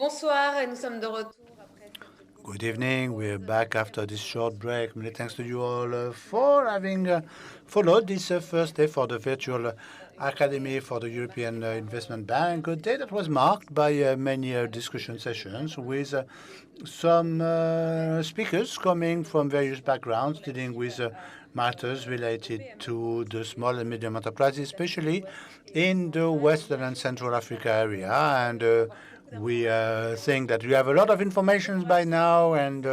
Bonsoir, et nous sommes de retour après cette Good courte evening. We're pause. back after this short break. Many thanks to you all for having followed this first day for the virtual Academy for the European Investment Bank. A day that was marked by many discussion sessions with some speakers coming from various backgrounds dealing with matters related to the small and medium enterprises, especially in the Western and Central Africa area. And we think that you have a lot of information by now, and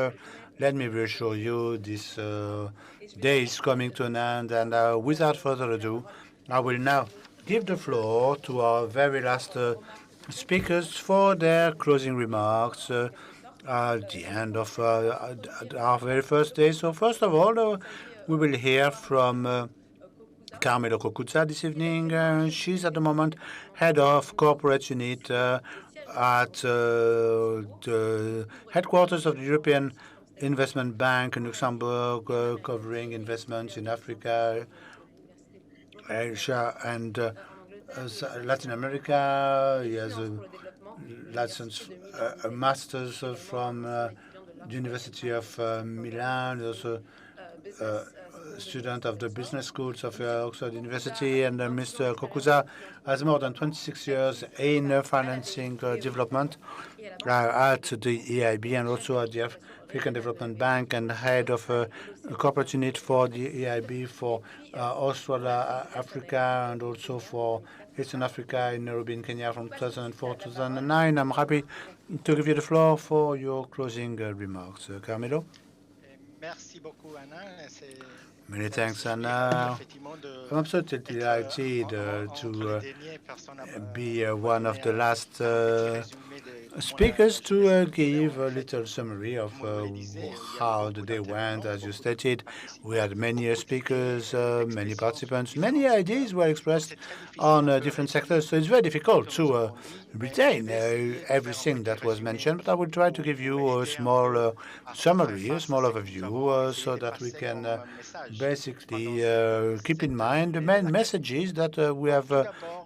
let me reassure you, this day is coming to an end. And without further ado, I will now give the floor to our very last speakers for their closing remarks at the end of our very first day. So first of all, we will hear from Carmelo Kokuza this evening. She's at the moment head of corporate unit at the headquarters of the European Investment Bank in Luxembourg, covering investments in Africa, Asia, and Latin America. He has a license, a master's from the University of Milan. He's also student of the business schools of Oxford University, and Mr. Kokuza has more than 26 years in financing development at the EIB and also at the African Development Bank, and head of a corporate unit for the EIB for Austral Africa and also for Eastern Africa in Nairobi in Kenya from 2004 to 2009. I'm happy to give you the floor for your closing remarks. Carmelo? Many thanks, Anna. I'm absolutely delighted to be one of the last speakers to give a little summary of how the day went. As you stated, we had many speakers, many participants, many ideas were expressed on different sectors, so it's very difficult to retain everything that was mentioned, but I will try to give you a small summary, a small overview, so that we can basically keep in mind the main messages that we have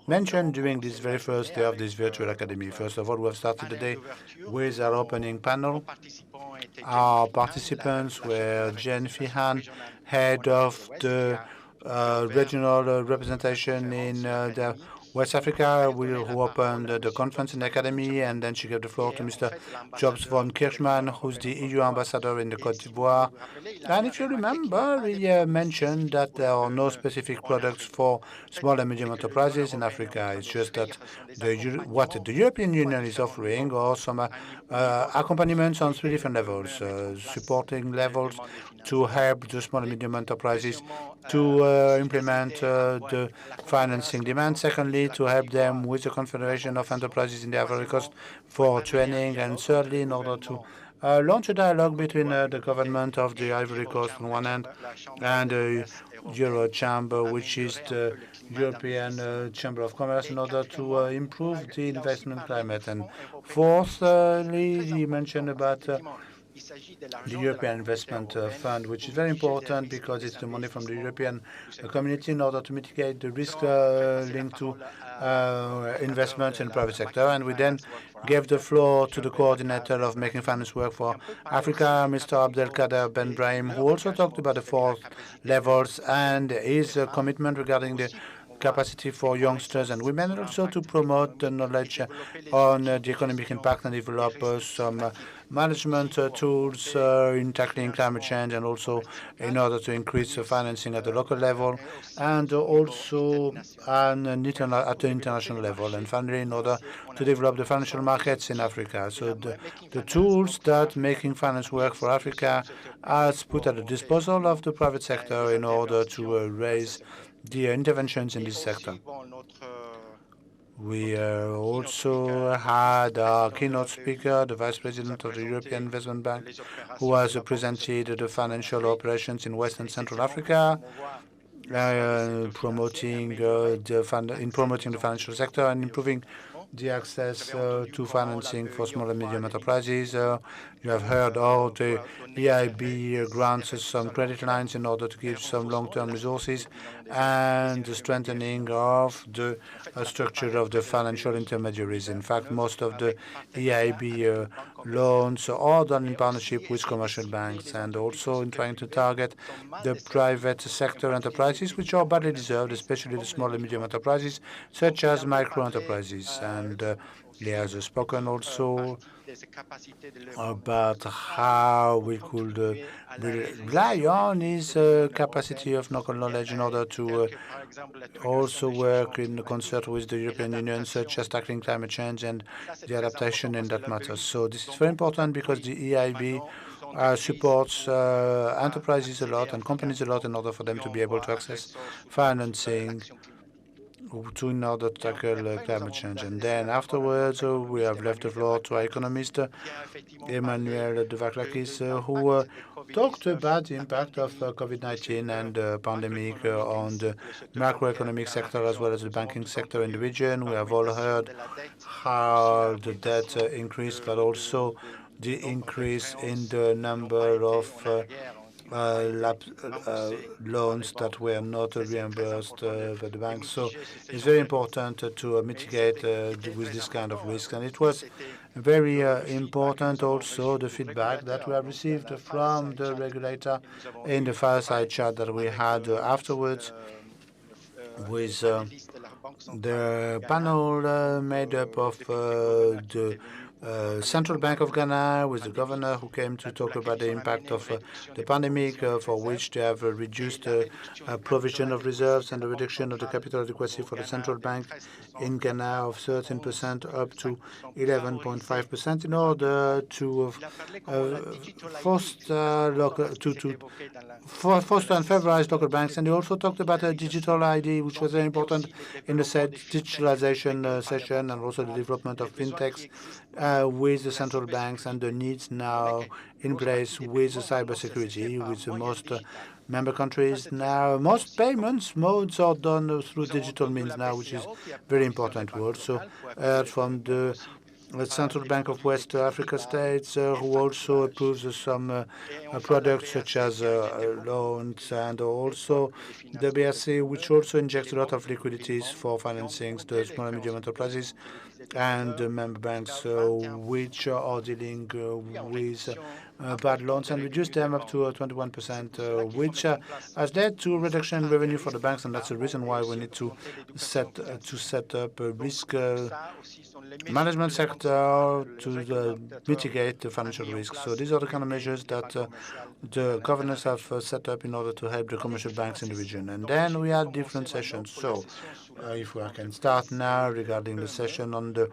mentioned during this very first day of this virtual academy. First of all, we have started the day with our opening panel. Our participants were Jen Fihan, head of the regional representation in the West Africa, who opened the conference in the academy, and then she gave the floor to Mr. Jobs von Kirchmann, who's the EU ambassador in the Côte d'Ivoire. And if you remember, he mentioned that there are no specific products for small and medium enterprises in Africa. It's just that what the European Union is offering are some accompaniments on three different levels, supporting levels to help the small and medium enterprises to implement the financing demand. Secondly, to help them with the Confederation of Enterprises in the Ivory Coast for training. And thirdly, in order to launch a dialogue between the government of the Ivory Coast on one hand and the Euro Chamber, which is the European Chamber of Commerce, in order to improve the investment climate. And fourthly, he mentioned about the European Investment Fund, which is very important because it's the money from the European community in order to mitigate the risk linked to investments in the private sector. And we then gave the floor to the coordinator of Making Finance Work for Africa, Mr. Abdelkader Ben Brahim, who also talked about the four levels and his commitment regarding the capacity for youngsters and women, and also to promote the knowledge on the economic impact and develop some management tools in tackling climate change, and also in order to increase financing at the local level and also at the international level. And finally, in order to develop the financial markets in Africa. So the tools that Making Finance Work for Africa has put at the disposal of the private sector in order to raise the interventions in this sector. We also had our keynote speaker, the Vice President of the European Investment Bank, who has presented the financial operations in West and Central Africa, promoting the financial sector and improving the access to financing for small and medium enterprises. You have heard how the EIB grants some credit lines in order to give some long-term resources, and the strengthening of the structure of the financial intermediaries. In fact, most of the EIB loans are done in partnership with commercial banks, and also in trying to target the private sector enterprises, which are badly deserved, especially the small and medium enterprises, such as micro enterprises. And he has spoken also about how we could rely on his capacity of local knowledge in order to also work in concert with the European Union, such as tackling climate change and the adaptation in that matter. So this is very important because the EIB supports enterprises a lot and companies a lot in order for them to be able to access financing in order to tackle climate change. And then afterwards, we have left the floor to our economist, Emmanuel Devakrakis, who talked about the impact of COVID-19 and the pandemic on the macroeconomic sector as well as the banking sector in the region. We have all heard how the debt increased, but also the increase in the number of loans that were not reimbursed by the banks. So it's very important to mitigate with this kind of risk. And it was very important also the feedback that we have received from the regulator in the fireside chat that we had afterwards with the panel made up of the Central Bank of Ghana, with the governor who came to talk about the impact of the pandemic, for which they have reduced provision of reserves and the reduction of the capital adequacy for the central bank in Ghana of 13% up to 11.5% in order to foster and favorize local banks. And they also talked about a digital ID, which was very important in the said digitalization session, and also the development of fintechs with the central banks and the needs now in place with the cybersecurity, with the most member countries now. Most payments modes are done through digital means now, which is very important. We also heard from the Central Bank of West Africa States, who also approves some products such as loans, and also the BRC, which also injects a lot of liquidities for financing the small and medium enterprises, and the member banks which are dealing with bad loans and reduce them up to 21%, which has led to a reduction in revenue for the banks, and that's the reason why we need to set up a risk management sector to mitigate the financial risk. So these are the kind of measures that the governors have set up in order to help the commercial banks in the region. And then we had different sessions. So if we can start now regarding the session on the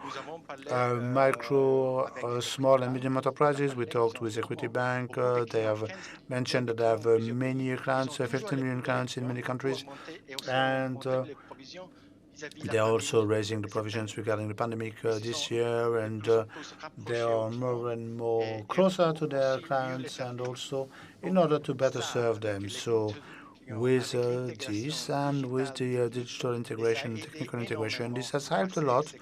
micro, small and medium enterprises, we talked with Equity Bank. They have mentioned that they have many clients, 15 million clients in many countries, and they are also raising the provisions regarding the pandemic this year, and they are more and more closer to their clients, and also in order to better serve them. So with this and with the digital integration, technical integration, this has helped a lot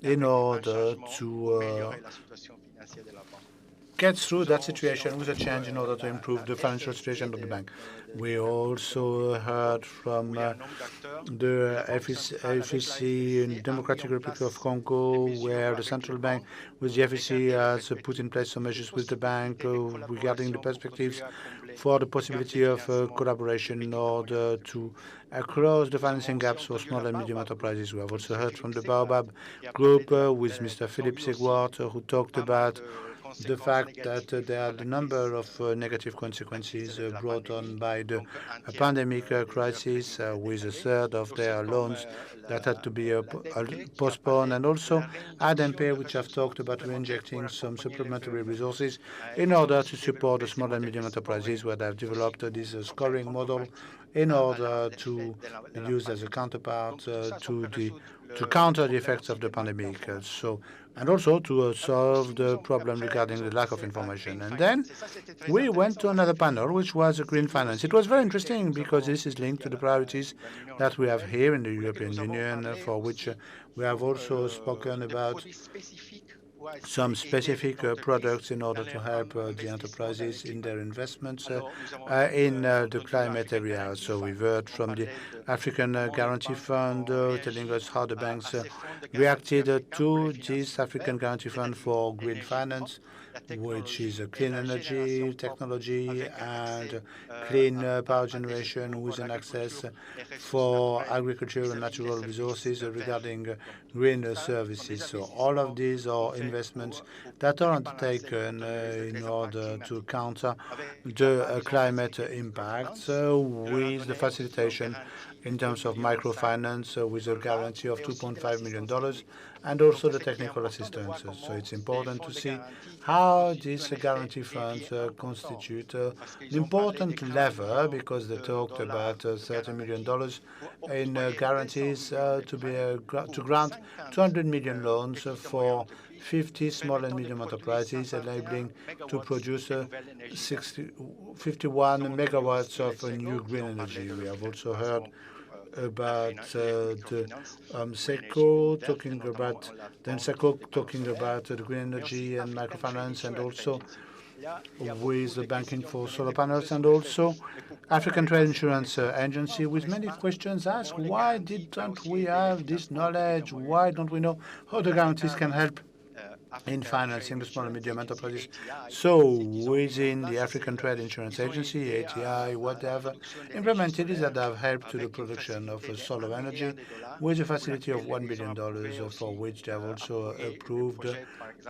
in order to get through that situation with a change in order to improve the financial situation of the bank. We also heard from the FEC in Democratic Republic of Congo, where the central bank with the FEC has put in place some measures with the bank regarding the perspectives for the possibility of collaboration in order to close the financing gaps for small and medium enterprises. We have also heard from the Baobab Group with Mr. Philippe Seguart, who talked about the fact that there are a number of negative consequences brought on by the pandemic crisis, with a third of their loans that had to be postponed, and also ADMP, which have talked about reinjecting some supplementary resources in order to support the small and medium enterprises, where they have developed this scoring model in order to be used as a counterpart to counter the effects of the pandemic. And also to solve the problem regarding the lack of information. And then we went to another panel, which was green finance. It was very interesting because this is linked to the priorities that we have here in the European Union Union, for which we have also spoken about some specific products in order to help the enterprises in their investments in the climate area. So we've heard from the African Guarantee Fund telling us how the banks reacted to this African Guarantee Fund for green finance, which is a clean energy technology and clean power generation with an access for agriculture and natural resources regarding green services. So all of these are investments that are undertaken in order to counter the climate impacts with the facilitation in terms of microfinance with a guarantee of $2.5 million and also the technical assistance. So it's important to see how these guarantee funds constitute an important lever, because they talked about $30 million in guarantees to grant 200 million loans for 50 small and medium enterprises, enabling to produce 51 megawatts of new green energy. We have also heard about the SECO talking about the green energy and microfinance, and also with the banking for solar panels, and also African Trade Insurance Agency, with many questions asked. Why didn't we have this knowledge? Why don't we know how the guarantees can help in financing the small and medium enterprises? So within the African Trade Insurance Agency, ATI, what they have implemented is that they have helped to the production of solar energy with a facility of $1 billion, for which they have also approved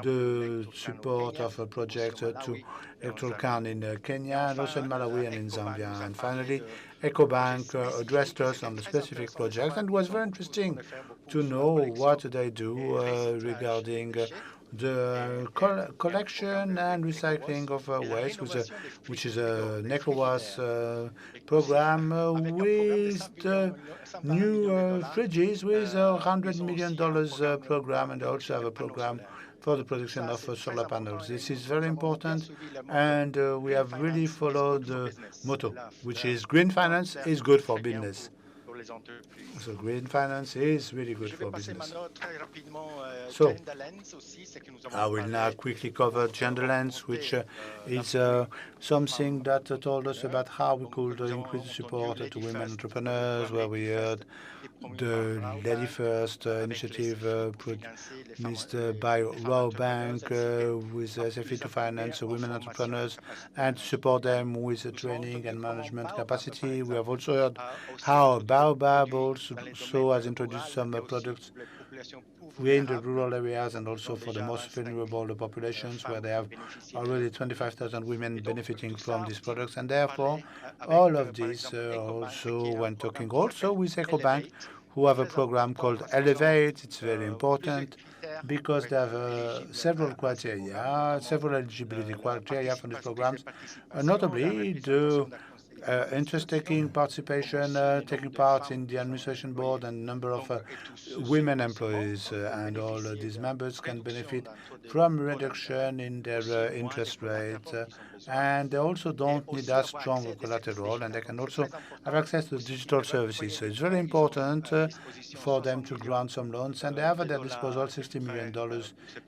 the support of a project to electoral count in Kenya, and also in Malawi and in Zambia. And finally, EcoBank addressed us on the specific project, and it was very interesting to know what they do regarding the collection and recycling of waste, which is a ECOWAS program with the new fridges with a $100 million program, and they also have a program for the production of solar panels. This is very important, and we have really followed the motto, which is green finance is good for business. So green finance is really good for business. So I will now quickly cover GenderLens, which is something that told us about how we could increase the support to women entrepreneurs, where we heard the Lady First initiative promised by World Bank with SFE to finance women entrepreneurs and to support them with training and management capacity. We have also heard how Baobab also has introduced some products in the rural areas and also for the most vulnerable populations, where they have already 25,000 women benefiting from these products. And therefore, all of this also when talking also with EcoBank, who have a program called Elevate. It's very important because they have several criteria, several eligibility criteria for these programs, notably the interest-taking participation, taking part in the administration board, and number of women employees, and all these members can benefit from reduction in their interest rate, and they also don't need that strong collateral, and they can also have access to digital services. So it's very important for them to grant some loans, and they have at their disposal $60 million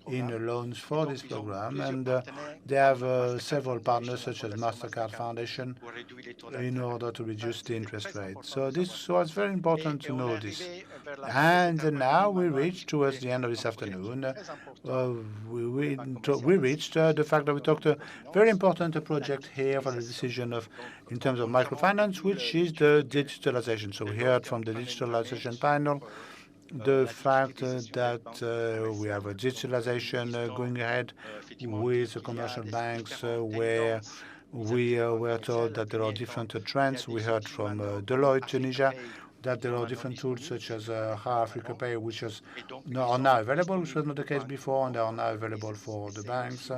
in loans for this program, and they have several partners such as MasterCard Foundation in order to reduce the interest rate. So this was very important to know this. And now we reached towards the end of this afternoon. We reached the fact that we talked a very important project here for the decision of in terms of microfinance, which is the digitalization. So we heard from the digitalization panel the fact that we have a digitalization going ahead with the commercial banks, where we were told that there are different trends. We heard from Deloitte Tunisia that there are different tools such as Africa Pay, which are now available, which was not the case before, and they are now available for the banks.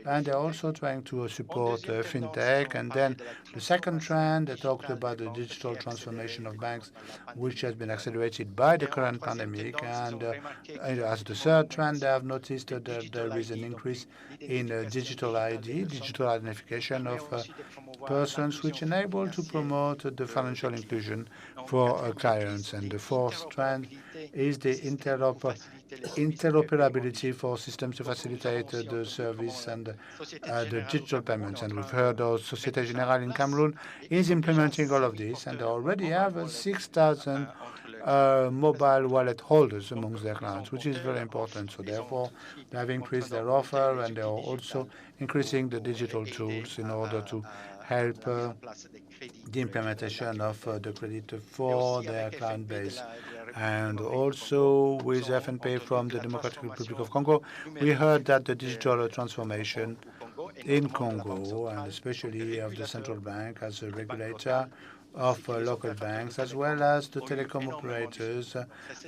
And they're also trying to support fintech. And then the second trend, they talked about the digital transformation of banks, which has been accelerated by the current pandemic. And as the third trend, they have noticed that there is an increase in digital ID, digital identification of persons, which enable to promote the financial inclusion for clients. And the fourth trend is the interoperability for systems to facilitate the service and the digital payments. And we've heard of Société Générale in Cameroon is implementing all of this, and they already have 6,000 mobile wallet holders amongst their clients, which is very important. So therefore, they have increased their offer, and they are also increasing the digital tools in order to help the implementation of the credit for their client base. And also with FNP from the Democratic Republic of Congo, we heard that the digital transformation in Congo, and especially of the central bank as a regulator of local banks, as well as the telecom operators,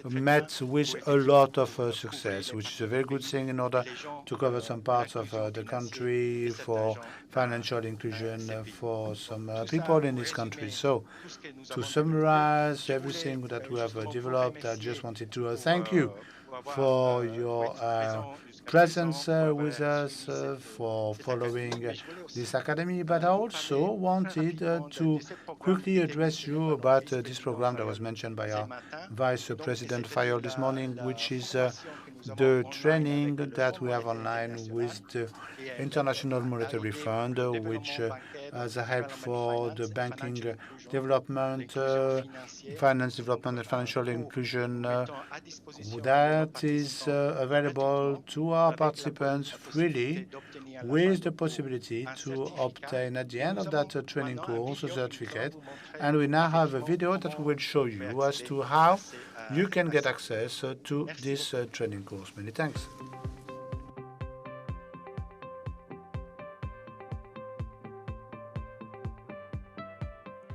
met with a lot of success, which is a very good thing in order to cover some parts of the country for financial inclusion for some people in this country. So, to summarize everything that we have developed, I just wanted to thank you for your presence with us, for following this academy, but I also wanted to quickly address you about this program that was mentioned by our Vice President Fayol this morning, which is the training that we have online with the International Monetary Fund, which as a help for the banking development, finance development, and financial inclusion. That is available to our participants freely, with the possibility to obtain at the end of that training course a certificate. And we now have a video that we will show you as to how you can get access to this training course. Many thanks.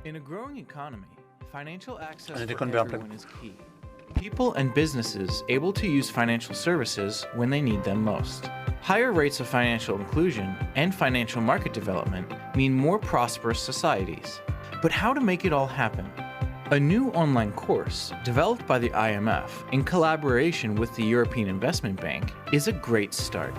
In a growing economy, financial access for everyone is key. People and businesses able to use financial services when they need them most. Higher rates of financial inclusion and financial market development mean more prosperous societies. But how to make it all happen? A new online course developed by the IMF in collaboration with the European Investment Bank is a great start.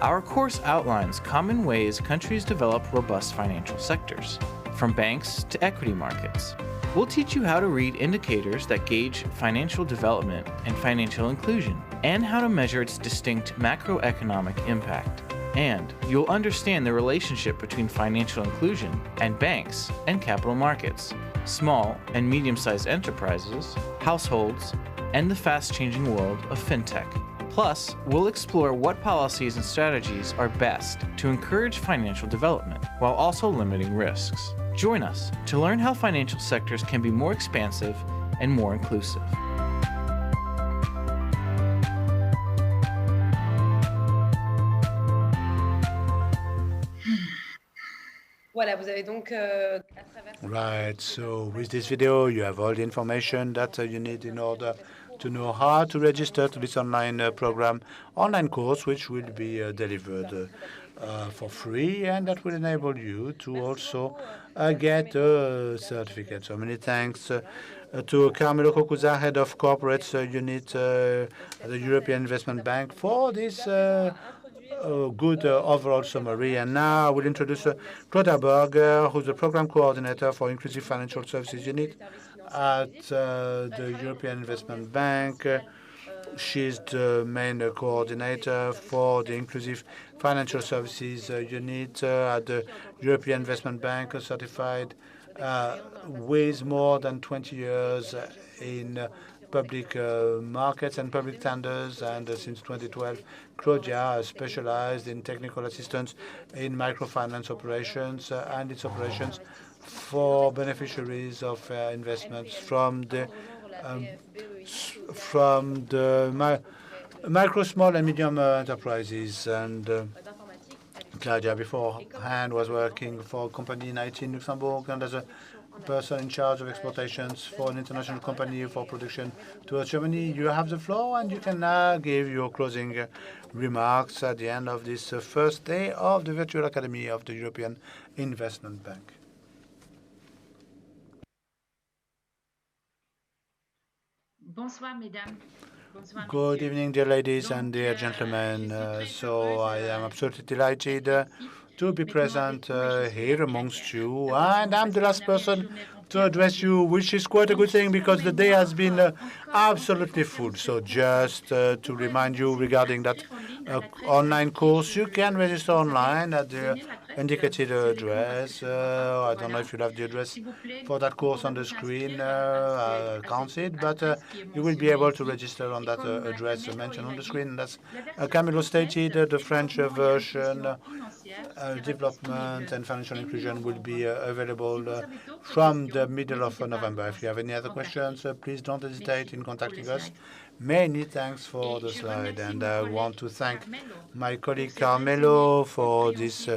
Our course outlines common ways countries develop robust financial sectors, from banks to equity markets. We'll teach you how to read indicators that gauge financial development and financial inclusion, and how to measure its distinct macroeconomic impact. And you'll understand the relationship between financial inclusion and banks and capital markets, small and medium-sized enterprises, households, and the fast-changing world of fintech. Plus, we'll explore what policies and strategies are best to encourage financial development while also limiting risks. Join us to learn how financial sectors can be more expansive and more inclusive. Voilà, vous avez donc Right, so with this video, you have all the information that you need in order to know how to register to this online online course, which will be delivered for free, and that will enable you to also get a certificate. So many thanks to Carmelo Kokuza, Head of Corporate Unit at the European Investment Bank, for this good overall summary. And now I will introduce Claudia Berger, who's the Program Coordinator for Inclusive Financial Services Unit at the European Investment Bank. She's the main coordinator for the Inclusive Financial Services Unit at the European Investment Bank, certified with more than 20 years in public markets and public tenders. And since 2012, Claudia has specialized in technical assistance in microfinance operations and its operations for beneficiaries of investments from the micro, small, and medium enterprises. And Claudia beforehand was working for a company in IT in Luxembourg, and as a person in charge of exportations for an international company for production towards Germany. You have the floor, and you can now give your closing remarks at the end of this first day of the Virtual Academy of the European Investment Bank. Bonsoir, mesdames. Good evening, dear ladies and dear gentlemen. So I am absolutely delighted to be present here amongst you, and I'm the last person to address you, which is quite a good thing because the day has been absolutely full. So just to remind you regarding that online course, you can register online at the indicated address. I don't know if you have the address for that course on the screen. I can't see it, but you will be able to register on that address mentioned on the screen. That's Camilo stated, the French version, development and financial inclusion will be available from the middle of November. If you have any other questions, please don't hesitate in contacting us. Many thanks for the slide, and I want to thank my colleague Carmelo for this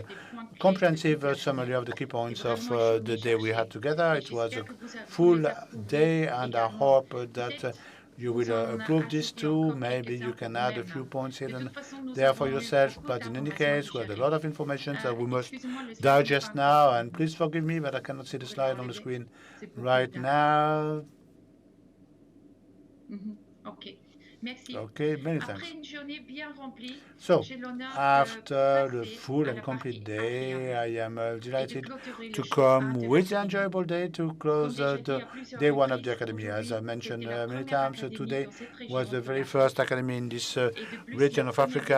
comprehensive summary of the key points of the day we had together. It was a full day, and I hope that you will approve this too. Maybe you can add a few points here and there for yourself. But in any case, we had a lot of information that we must digest now. And please forgive me, but I cannot see the slide on the screen right now. Okay, many thanks. So, after the full and complete day, I am delighted to come with an enjoyable day to close the day one of the Academy. As I mentioned many times, today was the very first Academy in this region of Africa,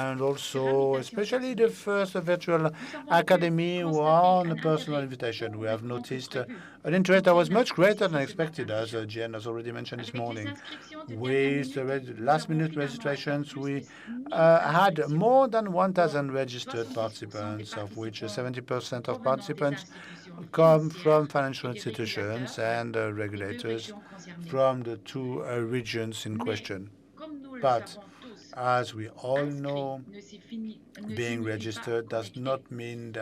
and also especially the first virtual Academy on a personal invitation. We have noticed an interest that was much greater than expected, as Jen has already mentioned this morning. With the last-minute registrations, we had more than 1,000 registered participants, of which 70% of participants come from financial institutions and regulators from the two regions in question. But as we all know, being registered does not mean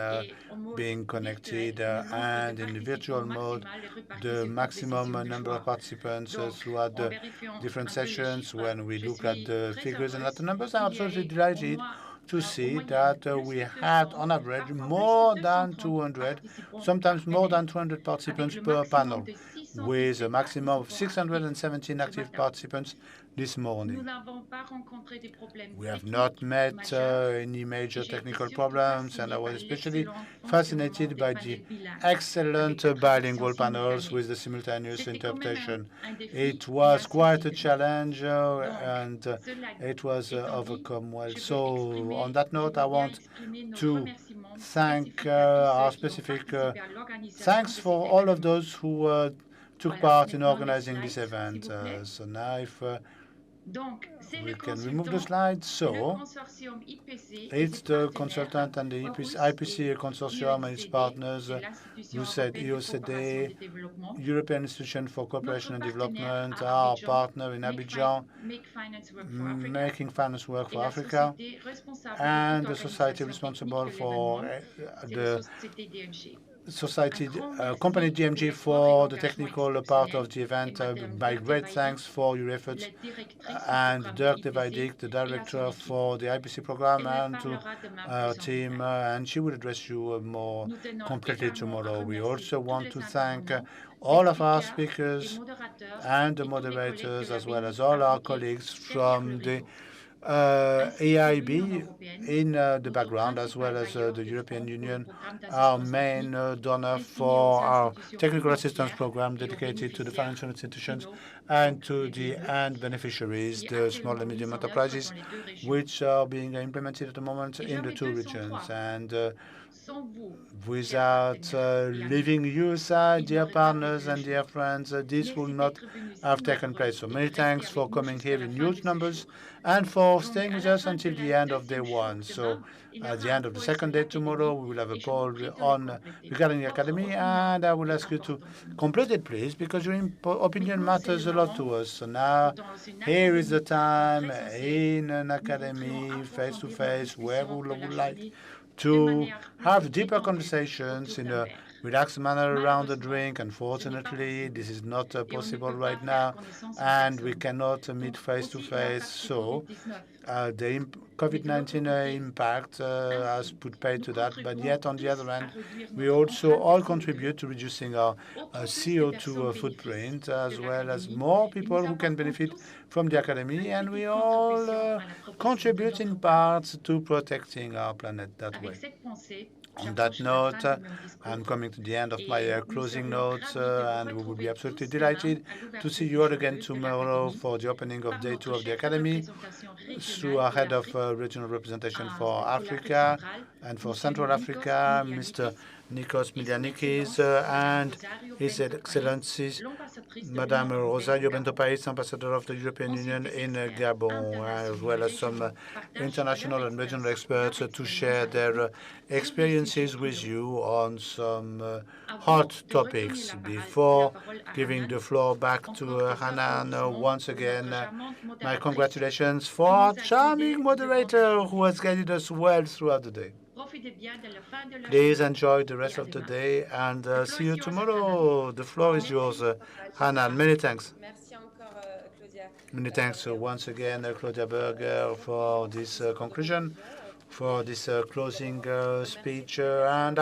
being connected, and in the virtual mode, the maximum number of participants throughout the different sessions. When we look at the figures and at the numbers, I'm absolutely delighted to see that we had, on average, more than 200, sometimes more than 200 participants per panel, with a maximum of 617 active participants this morning. We have not met any major technical problems, and I was especially fascinated by the excellent bilingual panels with the simultaneous interpretation. It was quite a challenge, and it was overcome well. So on that note, I want to thank our specific thanks for all of those who took part in organizing this event. So now if we can remove the slide. So it's the consultant and the IPC consortium and its partners who said EOCD, European Institution for Cooperation and Development, our partner in Abidjan, Making Finance Work for Africa, and the society responsible for the society company DMG for the technical part of the event. My great thanks for your efforts, and Dirk de Weidik, the director for the IPC program, and to our team, and she will address you more completely tomorrow. We also want to thank all of our speakers and the moderators, as well as all our colleagues from the AIB in the background, as well as the European Union, our main donor for our technical assistance program dedicated to the financial institutions and to the end beneficiaries, the small and medium enterprises, which are being implemented at the moment in the two regions. And without leaving you aside, dear partners and dear friends, this will not have taken place. So many thanks for coming here in huge numbers and for staying with us until the end of day one. So at the end of the second day tomorrow, we will have a poll on regarding the Academy, and I will ask you to complete it, please, because your opinion matters a lot to us. So now, here is the time in an Academy, face-to-face, where we would like to have deeper conversations in a relaxed manner around the drink. Unfortunately, this is not possible right now, and we cannot meet face-to-face. So the COVID-19 impact has put paid to that. But yet, on the other hand, we also all contribute to reducing our CO2 footprint, as well as more people who can benefit from the Academy, and we all contribute in part to protecting our planet that way. On that note, I'm coming to the end of my closing notes, and we will be absolutely delighted to see you all again tomorrow for the opening of Day 2 of the Academy through our Head of Regional Representation for Africa and for Central Africa, Mr. Nikos Milianikis, and His Excellency Madame Rosario Bento Pais, Ambassador of the European Union in Gabon, as well as some international and regional experts to share their experiences with you on some hot topics. Before giving the floor back to Hanan, once again, my congratulations for our charming moderator who has guided us well throughout the day. Please enjoy the rest of the day and see you tomorrow. The floor is yours, Hanan. Many thanks. Many thanks once again, Claudia Berger, for this conclusion, for this closing speech, and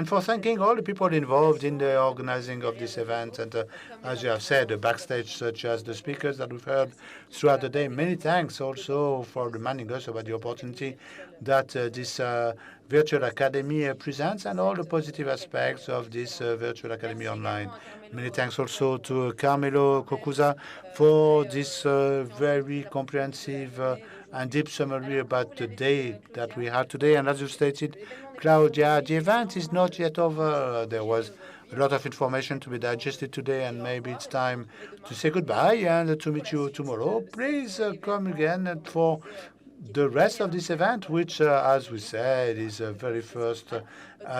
for thanking all the people involved in the organizing of this event. And as you have said, the backstage, such as the speakers that we've heard throughout the day. Many thanks also for reminding us about the opportunity that this virtual academy presents and all the positive aspects of this virtual academy online. Many thanks also to Carmelo Kokuza for this very comprehensive and deep summary about the day that we had today. And as you stated, Claudia, the event is not yet over. There was a lot of information to be digested today, and maybe it's time to say goodbye and to meet you tomorrow. Please come again for the rest of this event, which, as we said, is a very first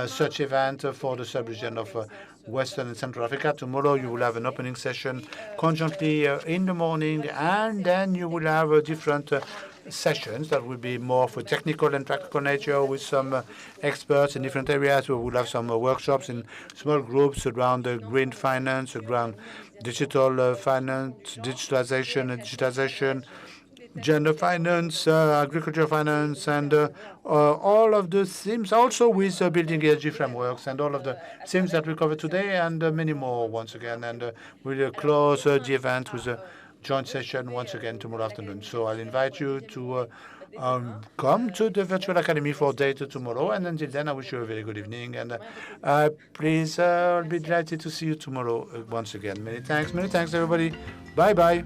such event for the sub-region of Western and Central Africa. Tomorrow you will have an opening session conjointly in the morning, and then you will have different sessions that will be more for technical and practical nature with some experts in different areas. We will have some workshops in small groups around green finance, around digital finance, digitalization and digitization, gender finance, agriculture finance, and all of the themes, also with building ESG frameworks and all of the themes that we covered today, and many more once again. And we'll close the event with a joint session once again tomorrow afternoon. So I'll invite you to come to the Virtual Academy for Day 2 tomorrow. And until then, I wish you a very good evening. And please, I'll be delighted to see you tomorrow once again. Many thanks, everybody. Bye-bye.